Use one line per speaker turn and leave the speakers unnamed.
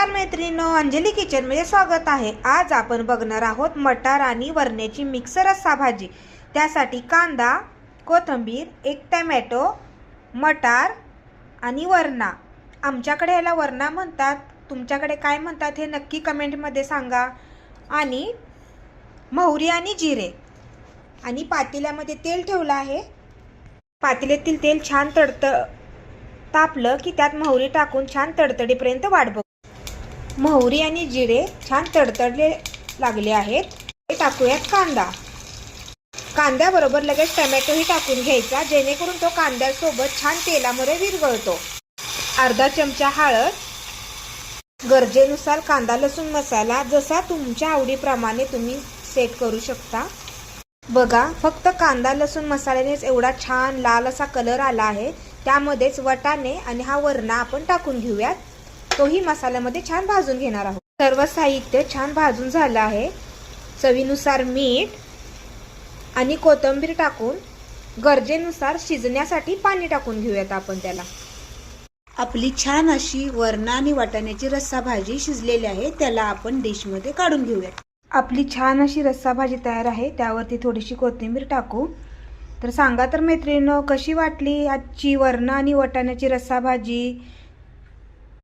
नमस्कार मैत्रिणींनो, अंजली किचनमध्ये स्वागत आहे। आज आपण बघणार आहोत मटार आणि वरण्याची मिक्स रस्सा भाजी। त्यासाठी कांदा, कोथिंबीर, एक टोमॅटो, मटार आणि वरणा। आमच्याकडे याला वरणा म्हणतात, तुमच्याकडे काय म्हणतात हे नक्की कमेंटमध्ये सांगा। आणि मोहरी आणि जिरे आणि पातेल्यामध्ये तेल ठेवलं आहे। पातेल्यातील तेल छान तापलं की त्यात मोहरी टाकून छान तडतडीपर्यंत वाट बघू। मोहरी आणि जिरे छान तडतडले लागले आहेत, हे टाकूयात कांदा। कांद्याबरोबर लगेच टोमॅटोही टाकून घ्यायचा, जेणेकरून तो कांद्यासोबत छान तेलामध्ये विरघळतो। अर्धा चमचा हळद, गरजेनुसार कांदा लसूण मसाला जसा तुमच्या आवडीप्रमाणे तुम्ही सेट करू शकता। बघा, फक्त कांदा लसूण मसाल्यानेच एवढा छान लाल असा कलर आला आहे। त्यामध्येच वाटाणे आणि हा वरणा आपण टाकून घेऊयात, तोही मसाल्यामध्ये छान भाजून घेणार आहोत। सर्व साहित्य छान भाजून झालं आहे। चवीनुसार मीठ आणि कोथिंबीर टाकून गरजेनुसार शिजण्यासाठी पाणी टाकून घेऊयात आपण त्याला। आपली छान अशी वरणा आणि वाटाण्याची रस्सा भाजी शिजलेली आहे, त्याला आपण डिशमध्ये काढून घेऊयात। आपली छान अशी रस्सा भाजी तयार आहे, त्यावरती थोडीशी कोथिंबीर टाकू। तर सांगा तर मैत्रिणींनो, कशी वाटली आजची वरणा आणि वाटाण्याची रस्सा भाजी।